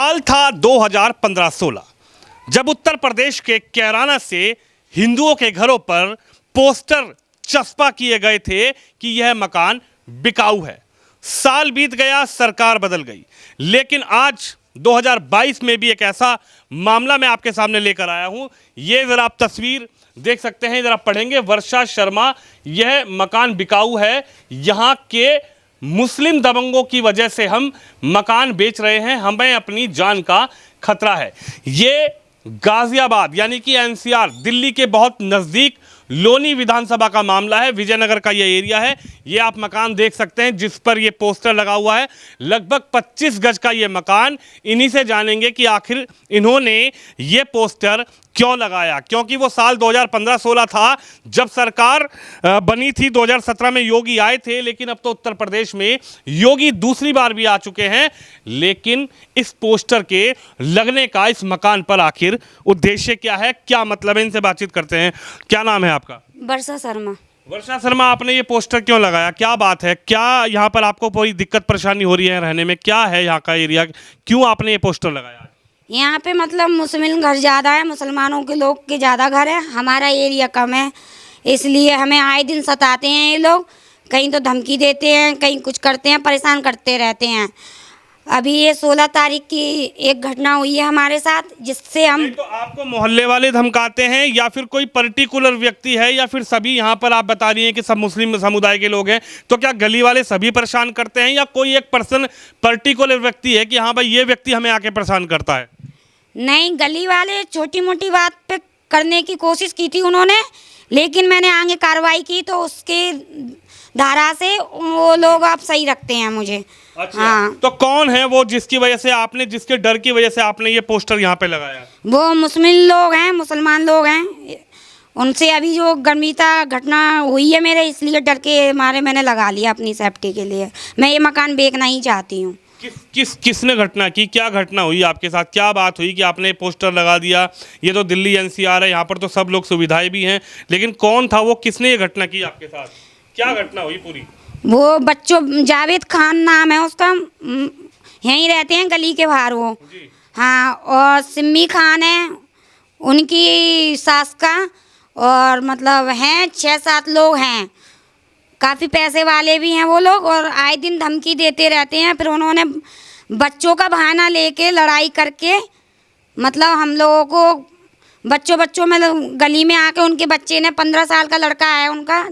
साल था 2015-16 जब उत्तर प्रदेश के कैराना से हिंदुओं के घरों पर पोस्टर चस्पा किए गए थे कि यह मकान बिकाऊ है। साल बीत गया, सरकार बदल गई, लेकिन आज 2022 में भी एक ऐसा मामला मैं आपके सामने लेकर आया हूं। ये जरा आप तस्वीर देख सकते हैं, जरा पढ़ेंगे। वर्षा शर्मा, यह मकान बिकाऊ है। यहाँ के मुस्लिम दबंगों की वजह से हम मकान बेच रहे हैं, हमें अपनी जान का खतरा है। ये गाजियाबाद यानी कि एनसीआर, दिल्ली के बहुत नज़दीक लोनी विधानसभा का मामला है। विजयनगर का ये एरिया है। ये आप मकान देख सकते हैं जिस पर ये पोस्टर लगा हुआ है। लगभग 25 गज का ये मकान। इन्हीं से जानेंगे कि आखिर इन्होंने ये पोस्टर क्यों लगाया, क्योंकि वो साल 2015-16 था जब सरकार बनी थी। 2017 में योगी आए थे, लेकिन अब तो उत्तर प्रदेश में योगी दूसरी बार भी आ चुके हैं। लेकिन इस पोस्टर के लगने का इस मकान पर आखिर उद्देश्य क्या है, क्या मतलब है, इनसे बातचीत करते हैं। क्या नाम है आपका? वर्षा शर्मा। वर्षा शर्मा, आपने ये पोस्टर क्यों लगाया, क्या बात है? क्या यहाँ पर आपको कोई दिक्कत परेशानी हो रही है रहने में? क्या है यहाँ का एरिया, क्यों आपने ये पोस्टर लगाया? यहाँ पे मतलब मुस्लिम घर ज़्यादा है, मुसलमानों के लोग के ज़्यादा घर है, हमारा एरिया कम है, इसलिए हमें आए दिन सताते हैं ये लोग। कहीं तो धमकी देते हैं, कहीं कुछ करते हैं, परेशान करते रहते हैं। अभी ये 16 तारीख की एक घटना हुई है हमारे साथ, जिससे हम तो आपको मोहल्ले वाले धमकाते हैं या फिर कोई पर्टिकुलर व्यक्ति है, या फिर सभी? यहाँ पर आप बता रही हैं कि सब मुस्लिम समुदाय के लोग हैं, तो क्या गली वाले सभी परेशान करते हैं या कोई एक पर्सन पर्टिकुलर व्यक्ति है कि हाँ भाई ये व्यक्ति हमें आके परेशान करता है? नहीं, गली वाले छोटी मोटी बात पे करने की कोशिश की थी उन्होंने, लेकिन मैंने आगे कार्रवाई की तो उसके धारा से वो लोग आप सही रखते हैं मुझे। अच्छा, हाँ। तो कौन है वो जिसकी वजह से आपने, जिसके डर की वजह से आपने ये पोस्टर यहाँ पे लगाया? वो मुस्लिम लोग हैं, मुसलमान लोग हैं। उनसे अभी जो गंभीरता घटना हुई है मेरे, इसलिए डर के मारे मैंने लगा लिया अपनी सेफ्टी के लिए। मैं ये मकान बेचना ही चाहती हूँ। किसने घटना की? क्या घटना हुई आपके साथ? क्या बात हुई कि आपने पोस्टर लगा दिया? ये तो दिल्ली एनसीआर है, यहाँ पर तो सब लोग सुविधाएं भी हैं, लेकिन कौन था वो, किसने ये घटना की आपके साथ? क्या घटना हुई पूरी? वो बच्चों, जावेद खान नाम है उसका, यहीं रहते हैं गली के बाहर वो जी। हाँ, और सिम्मी खान है उनकी सास का, और मतलब हैं 6-7 लोग हैं, काफ़ी पैसे वाले भी हैं वो लोग, और आए दिन धमकी देते रहते हैं। फिर उन्होंने बच्चों का बहाना लेके लड़ाई करके, मतलब हम लोगों को बच्चों में गली में आके, उनके बच्चे ने 15 साल का लड़का है उनका,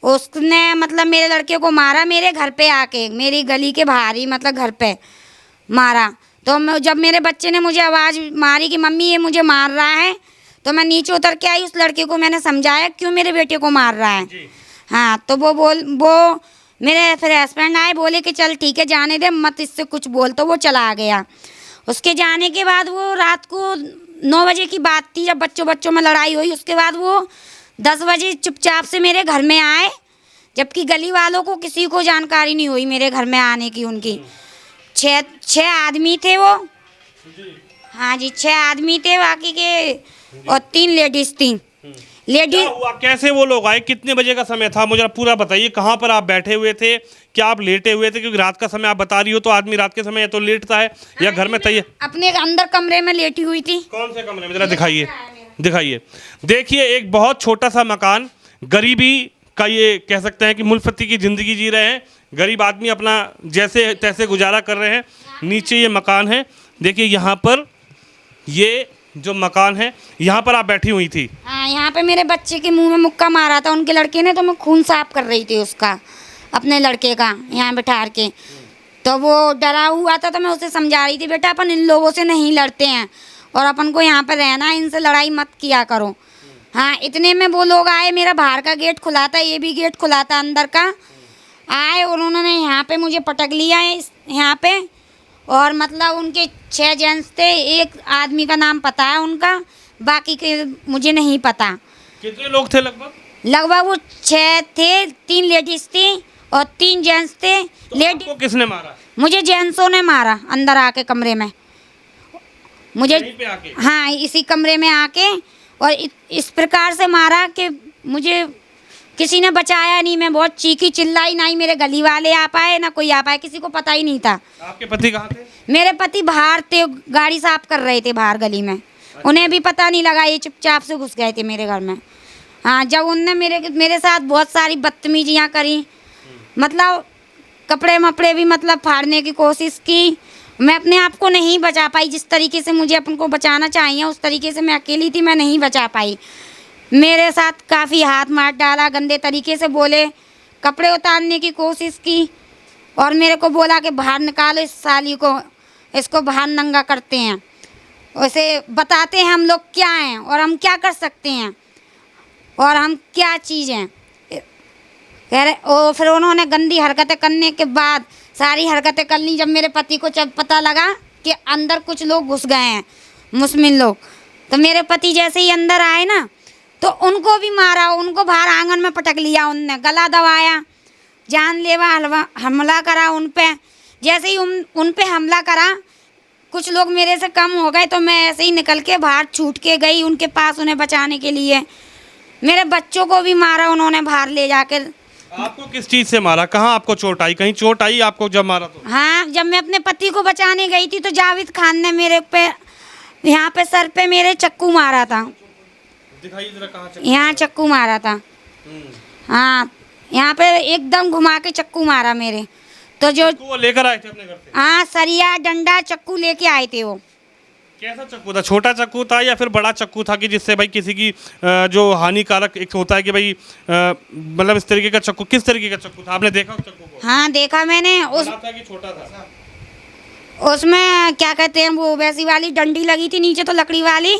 उसने मतलब मेरे लड़के को मारा मेरे घर पे आके, मेरी गली के बाहर ही, मतलब घर पे मारा। तो जब मेरे बच्चे ने मुझे आवाज़ मारी कि मम्मी ये मुझे मार रहा है, तो मैं नीचे उतर के आई। उस लड़के को मैंने समझाया क्यों मेरे बेटे को मार रहा है। हाँ, तो वो मेरे फिर हस्बैंड आए, बोले कि चल ठीक है जाने दे, मत इससे कुछ बोल, तो वो चला गया। उसके जाने के बाद वो रात को 9 बजे की बात थी जब बच्चों में लड़ाई हुई। उसके बाद वो 10 बजे चुपचाप से मेरे घर में आए, जबकि गली वालों को किसी को जानकारी नहीं हुई मेरे घर में आने की। उनकी 6 आदमी थे वो। हाँ जी, 6 आदमी थे बाकी के, और 3 लेडीज थी। लेडीज हुआ कैसे वो लोग आए? कितने बजे का समय था, मुझे पूरा बताइए। कहाँ पर आप बैठे हुए थे? क्या आप लेटे हुए थे? क्योंकि रात का समय आप बता रही हो, तो आदमी रात के समय या तो लेटता है या घर में तैयार। अपने अंदर कमरे में लेटी हुई थी। कौन से कमरे में, जरा दिखाइए। देखिए, एक बहुत छोटा सा मकान, गरीबी का ये कह सकते हैं कि मुल्फती की ज़िंदगी जी रहे हैं। गरीब आदमी अपना जैसे तैसे गुजारा कर रहे हैं। नीचे ये मकान है, देखिए यहाँ पर ये जो मकान है, यहाँ पर आप बैठी हुई थी। हाँ, यहाँ पे मेरे बच्चे के मुंह में मुक्का मारा था उनके लड़के ने, तो मैं खून साफ कर रही थी उसका, अपने लड़के का, यहाँ बिठा के। तो वो डरा हुआ था, तो मैं उसे समझा रही थी, बेटा अपन इन लोगों से नहीं लड़ते हैं, और अपन को यहाँ पर रहना है, इनसे लड़ाई मत किया करो। हाँ, इतने में वो लोग आए, मेरा बाहर का गेट खुला था, ये भी गेट खुला था अंदर का। आए और उन्होंने यहाँ पे मुझे पटक लिया है यहाँ पे, और मतलब उनके 6 जेंट्स थे। एक आदमी का नाम पता है उनका, बाकी के मुझे नहीं पता। कितने लोग थे लगभग? लगभग वो 6 थे, 3 लेडीज थी और 3 जेंट्स थे। तो आपको किसने मारा? मुझे जेंट्सों ने मारा अंदर आके कमरे में, मुझे पे आके? हाँ, इसी कमरे में आके, और इस प्रकार से मारा कि मुझे किसी ने बचाया नहीं, मैं बहुत चीखी चिल्लाई, ना ही मेरे गली वाले आ पाए ना कोई आ पाए, किसी को पता ही नहीं था। आपके पति कहाँ थे? मेरे पति बाहर थे, गाड़ी साफ कर रहे थे बाहर गली में। उन्हें भी पता नहीं लगा, ये चुपचाप से घुस गए थे मेरे घर में। हाँ, जब उनने मेरे साथ बहुत सारी बदतमीजियाँ करी, मतलब कपड़े मपड़े भी मतलब फाड़ने की कोशिश की। मैं अपने आप को नहीं बचा पाई, जिस तरीके से मुझे अपन को बचाना चाहिए उस तरीके से मैं अकेली थी, मैं नहीं बचा पाई। मेरे साथ काफ़ी हाथ मार डाला, गंदे तरीके से बोले, कपड़े उतारने की कोशिश की और मेरे को बोला कि बाहर निकालो इस साली को, इसको बाहर नंगा करते हैं, उसे बताते हैं हम लोग क्या हैं और हम क्या कर सकते हैं और हम क्या चीज़ हैं। कह रहे ओ, फिर उन्होंने गंदी हरकतें करने के बाद सारी हरकतें कर ली। जब मेरे पति को जब पता लगा कि अंदर कुछ लोग घुस गए हैं, मुस्लिम लोग, तो मेरे पति जैसे ही अंदर आए ना, तो उनको भी मारा, उनको बाहर आंगन में पटक लिया, उनने गला दबाया, जानलेवा हमला करा उन पे। जैसे ही उन पे हमला करा, कुछ लोग मेरे से कम हो गए, तो मैं ऐसे ही निकल के बाहर छूट के गई उनके पास उन्हें बचाने के लिए। मेरे बच्चों को भी मारा उन्होंने बाहर ले जाकर। आपको किस चीज़ से मारा? कहाँ आपको चोट आई? कहीं चोट आई आपको जब मारा तो? हाँ, जब मैं अपने पति को बचाने गई थी तो जावेद खान ने मेरे पे, यहाँ पे सर पे मेरे चक्कू मारा था। दिखाइए जरा कहाँ यहाँ चक्कू मारा था। हाँ, यहाँ पे एकदम घुमा के चक्कू मारा मेरे। तो जो वो लेकर आए थे अपने घर से? हाँ, सरिया डंडा चक्कू लेके आए थे वो। कैसा चक्कू था? छोटा चक्कू था या फिर बड़ा चक्कू था कि जिससे भाई किसी की जो हानिकारक एक होता है कि भाई मतलब इस तरीके का चक्कू? किस तरीके का चक्कू था? आपने देखा उस चक्कू को? हाँ, देखा मैंने। बड़ा था कि छोटा था? उसमें क्या कहते हैं, वो वैसी वाली डंडी लगी थी नीचे, तो लकड़ी वाली,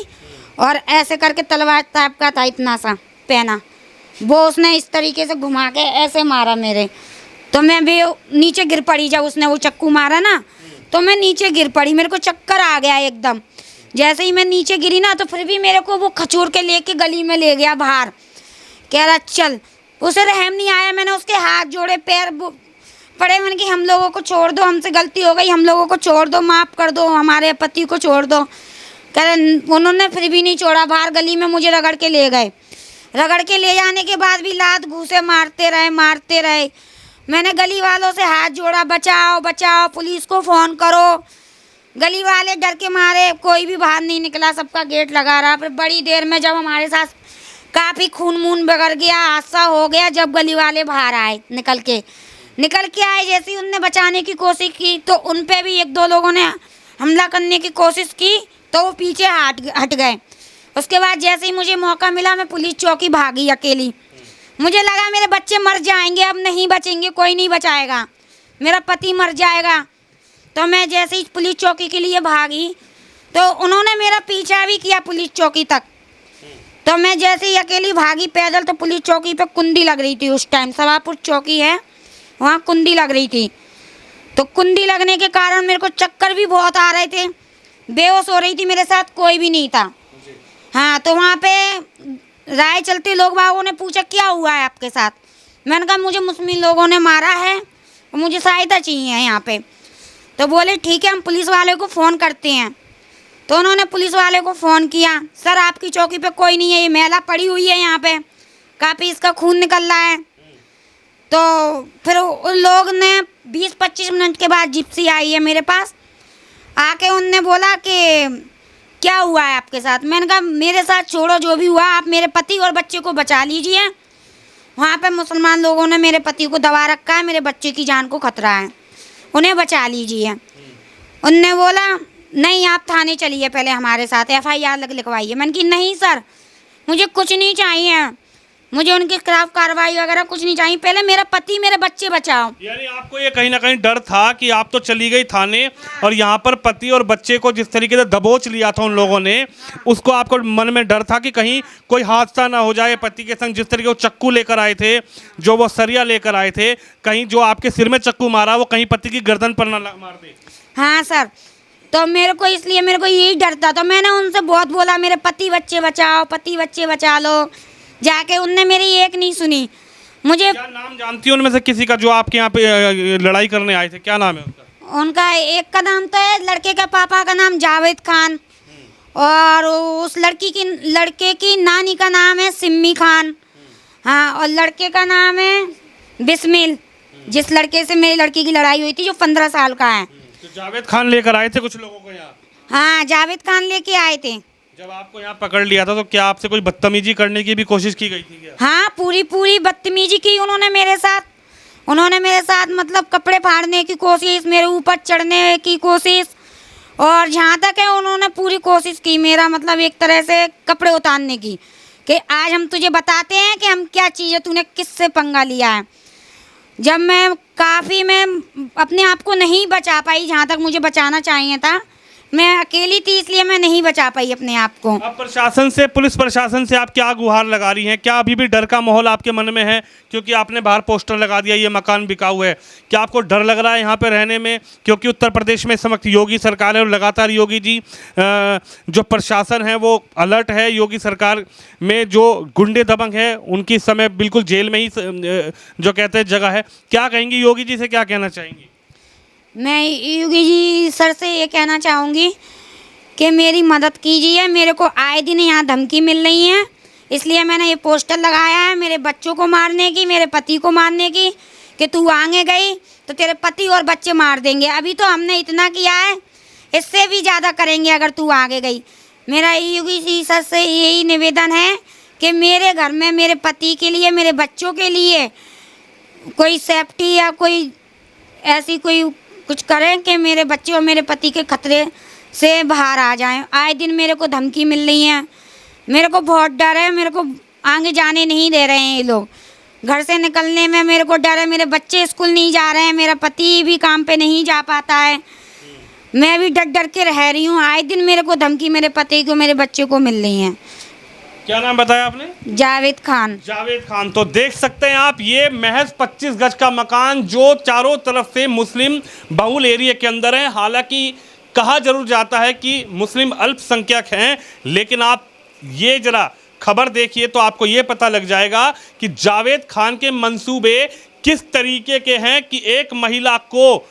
और ऐसे करके तलवार टाइप का था, इतना सा पहना। वो उसने इस तरीके से घुमा के ऐसे मारा मेरे, तो मैं भी नीचे गिर पड़ी। जब उसने वो चक्कू मारा ना, तो मैं नीचे गिर पड़ी, मेरे को चक्कर आ गया एकदम। जैसे ही मैं नीचे गिरी ना, तो फिर भी मेरे को वो खचोर के लेके गली में ले गया बाहर, कह रहा चल। उसे रहम नहीं आया, मैंने उसके हाथ जोड़े, पैर पड़े, मैंने कि हम लोगों को छोड़ दो, हमसे गलती हो गई, हम लोगों को छोड़ दो, माफ़ कर दो, हमारे पति को छोड़ दो। कह रहे, उन्होंने फिर भी नहीं छोड़ा, बाहर गली में मुझे रगड़ के ले गए। रगड़ के ले जाने के बाद भी लात घूसे मारते रहे। मैंने गली वालों से हाथ जोड़ा, बचाओ बचाओ, पुलिस को फ़ोन करो। गली वाले डर के मारे कोई भी बाहर नहीं निकला, सबका गेट लगा रहा। फिर बड़ी देर में जब हमारे साथ काफ़ी खून बिगड़ गया, हादसा हो गया, जब गली वाले बाहर आए निकल के आए, जैसे ही उनने बचाने की कोशिश की, तो उन पे भी एक दो लोगों ने हमला करने की कोशिश की, तो वो पीछे हट गए। उसके बाद जैसे ही मुझे मौका मिला, मैं पुलिस चौकी भागी अकेली। मुझे लगा मेरे बच्चे मर जाएंगे, अब नहीं बचेंगे, कोई नहीं बचाएगा, मेरा पति मर जाएगा। तो मैं जैसे ही पुलिस चौकी के लिए भागी, तो उन्होंने मेरा पीछा भी किया पुलिस चौकी तक। तो मैं जैसे ही अकेली भागी पैदल, तो पुलिस चौकी पे कुंडी लग रही थी उस टाइम, सवापुर चौकी है, वहाँ कुंडी लग रही थी। तो कुंडी लगने के कारण मेरे को चक्कर भी बहुत आ रहे थे, बेहोश हो रही थी, मेरे साथ कोई भी नहीं था। हाँ, तो वहाँ पे राय चलते लोग बागों ने पूछा क्या हुआ है आपके साथ। मैंने कहा मुझे मुस्लिम लोगों ने मारा है, मुझे सहायता चाहिए यहाँ पे। तो बोले ठीक है, हम पुलिस वाले को फ़ोन करते हैं। तो उन्होंने पुलिस वाले को फ़ोन किया, सर आपकी चौकी पे कोई नहीं है, ये महिला पड़ी हुई है यहाँ पे, काफ़ी इसका खून निकल रहा है। तो फिर उन लोग ने 20-25 मिनट के बाद जिप्सी आई है मेरे पास, आके उनने बोला कि क्या हुआ है आपके साथ। मैंने कहा मेरे साथ छोड़ो जो भी हुआ, आप मेरे पति और बच्चे को बचा लीजिए। वहाँ पे मुसलमान लोगों ने मेरे पति को दबा रखा है, मेरे बच्चे की जान को खतरा है, उन्हें बचा लीजिए। उनने बोला नहीं आप थाने चलिए पहले हमारे साथ, FIR लिखवाइए। मैंने कि नहीं सर, मुझे कुछ नहीं चाहिए, मुझे उनके खिलाफ कार्रवाई वगैरह कुछ नहीं चाहिए, पहले मेरा पति मेरे बच्चे बचाओ। यानी आपको ये कहीं ना कहीं डर था कि आप तो चली गई थाने, और यहाँ पर पति और बच्चे को जिस तरीके से दबोच लिया था उन लोगों ने, उसको आपको मन में डर था कि कहीं कोई हादसा ना हो जाए पति के संग। जिस तरीके वो चक्कू लेकर आए थे, जो वो सरिया लेकर आए थे, कहीं जो आपके सिर में चक्कू मारा वो कहीं पति की गर्दन पर ना मार दे। हाँ सर, तो मेरे को इसलिए मेरे को यही डर था। तो मैंने उनसे बहुत बोला मेरे पति बच्चे बचाओ, पति बच्चे बचा लो, जाके उनने मेरी एक नहीं सुनी। मुझे क्या नाम जानती है उनमें से किसी का जो आपके यहाँ पे लड़ाई करने आए थे? क्या नाम है उनका? उनका एक का नाम तो है, लड़के का पापा का नाम जावेद खान, और उस लड़के की नानी का नाम है सिम्मी खान। हाँ, और लड़के का नाम है बिस्मिल, जिस लड़के से मेरी लड़की की लड़ाई हुई थी, जो 15 साल का है। तो जावेद खान लेकर आए थे कुछ लोगों को यहाँ? हाँ, जावेद खान लेके आए थे। जब आपको यहाँ पकड़ लिया था तो क्या आपसे कोई बदतमीजी करने की भी कोशिश की गई थी क्या? हाँ, पूरी पूरी बदतमीजी की उन्होंने मेरे साथ। उन्होंने मेरे साथ मतलब कपड़े फाड़ने की कोशिश, मेरे ऊपर चढ़ने की कोशिश, और जहाँ तक है उन्होंने पूरी कोशिश की मेरा मतलब एक तरह से कपड़े उतारने की, कि आज हम तुझे बताते हैं कि हम क्या चीज़ है, तूने किससे पंगा लिया है। जब मैं अपने आप को नहीं बचा पाई, जहाँ तक मुझे बचाना चाहिए था, मैं अकेली थी इसलिए मैं नहीं बचा पाई अपने आप को। अब प्रशासन से, पुलिस प्रशासन से आप क्या गुहार लगा रही हैं? क्या अभी भी डर का माहौल आपके मन में है? क्योंकि आपने बाहर पोस्टर लगा दिया ये मकान बिकाऊ है। क्या आपको डर लग रहा है यहाँ पे रहने में? क्योंकि उत्तर प्रदेश में इस वक्त योगी सरकार है और लगातार योगी जी जो प्रशासन है वो अलर्ट है। योगी सरकार में जो गुंडे दबंग है उनकी समय बिल्कुल जेल में ही जो कहते हैं जगह है। क्या कहेंगी योगी जी से, क्या कहना चाहेंगी? मैं योगी जी सर से ये कहना चाहूँगी कि मेरी मदद कीजिए। मेरे को आए दिन यहाँ धमकी मिल रही है, इसलिए मैंने ये पोस्टर लगाया है मेरे बच्चों को मारने की, मेरे पति को मारने की, कि तू आगे गई तो तेरे पति और बच्चे मार देंगे। अभी तो हमने इतना किया है, इससे भी ज़्यादा करेंगे अगर तू आगे गई। मेरा योगी जी सर से यही निवेदन है कि मेरे घर में मेरे पति के लिए, मेरे बच्चों के लिए कोई सेफ्टी या कोई ऐसी कोई कुछ करें कि मेरे बच्चे और मेरे पति के खतरे से बाहर आ जाएं। आए दिन मेरे को धमकी मिल रही है, मेरे को बहुत डर है, मेरे को आगे जाने नहीं दे रहे हैं ये लोग। घर से निकलने में मेरे को डर है, मेरे बच्चे स्कूल नहीं जा रहे हैं, मेरा पति भी काम पे नहीं जा पाता है, मैं भी डर डर के रह रही हूँ। आए दिन मेरे को धमकी मेरे पति को, मेरे बच्चे को मिल रही है। क्या नाम बताया आपने? जावेद खान। जावेद खान। तो देख सकते हैं आप, ये महज 25 गज का मकान जो चारों तरफ से मुस्लिम बहुल एरिया के अंदर है। हालांकि कहा जरूर जाता है कि मुस्लिम अल्पसंख्यक हैं, लेकिन आप ये जरा खबर देखिए तो आपको ये पता लग जाएगा कि जावेद खान के मंसूबे किस तरीके के हैं कि एक महिला को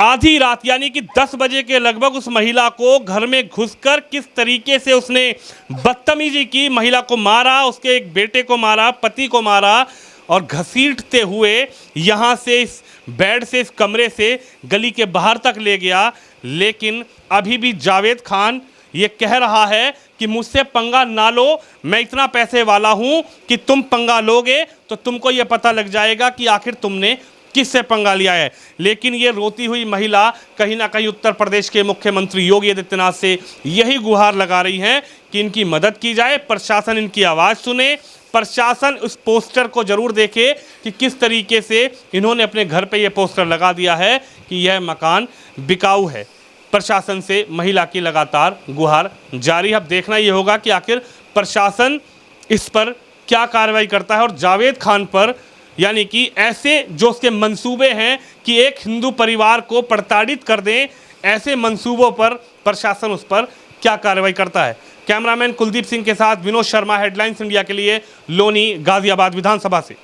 आधी रात यानी कि 10 बजे के लगभग उस महिला को घर में घुसकर किस तरीके से उसने बदतमीजी की, महिला को मारा, उसके एक बेटे को मारा, पति को मारा, और घसीटते हुए यहाँ से, इस बेड से, इस कमरे से गली के बाहर तक ले गया। लेकिन अभी भी जावेद खान ये कह रहा है कि मुझसे पंगा ना लो, मैं इतना पैसे वाला हूँ कि तुम पंगा लोगे तो तुमको ये पता लग जाएगा कि आखिर तुमने किससे पंगा लिया है। लेकिन ये रोती हुई महिला कहीं ना कहीं उत्तर प्रदेश के मुख्यमंत्री योगी आदित्यनाथ से यही गुहार लगा रही हैं कि इनकी मदद की जाए, प्रशासन इनकी आवाज़ सुने, प्रशासन उस पोस्टर को ज़रूर देखे कि किस तरीके से इन्होंने अपने घर पे ये पोस्टर लगा दिया है कि यह मकान बिकाऊ है। प्रशासन से महिला की लगातार गुहार जारी। अब देखना ये होगा कि आखिर प्रशासन इस पर क्या कार्रवाई करता है और जावेद खान पर, यानी कि ऐसे जो उसके मंसूबे हैं कि एक हिंदू परिवार को प्रताड़ित कर दें, ऐसे मंसूबों पर प्रशासन उस पर क्या कार्रवाई करता है। कैमरामैन कुलदीप सिंह के साथ विनोद शर्मा, हेडलाइंस इंडिया के लिए लोनी, गाजियाबाद विधानसभा से।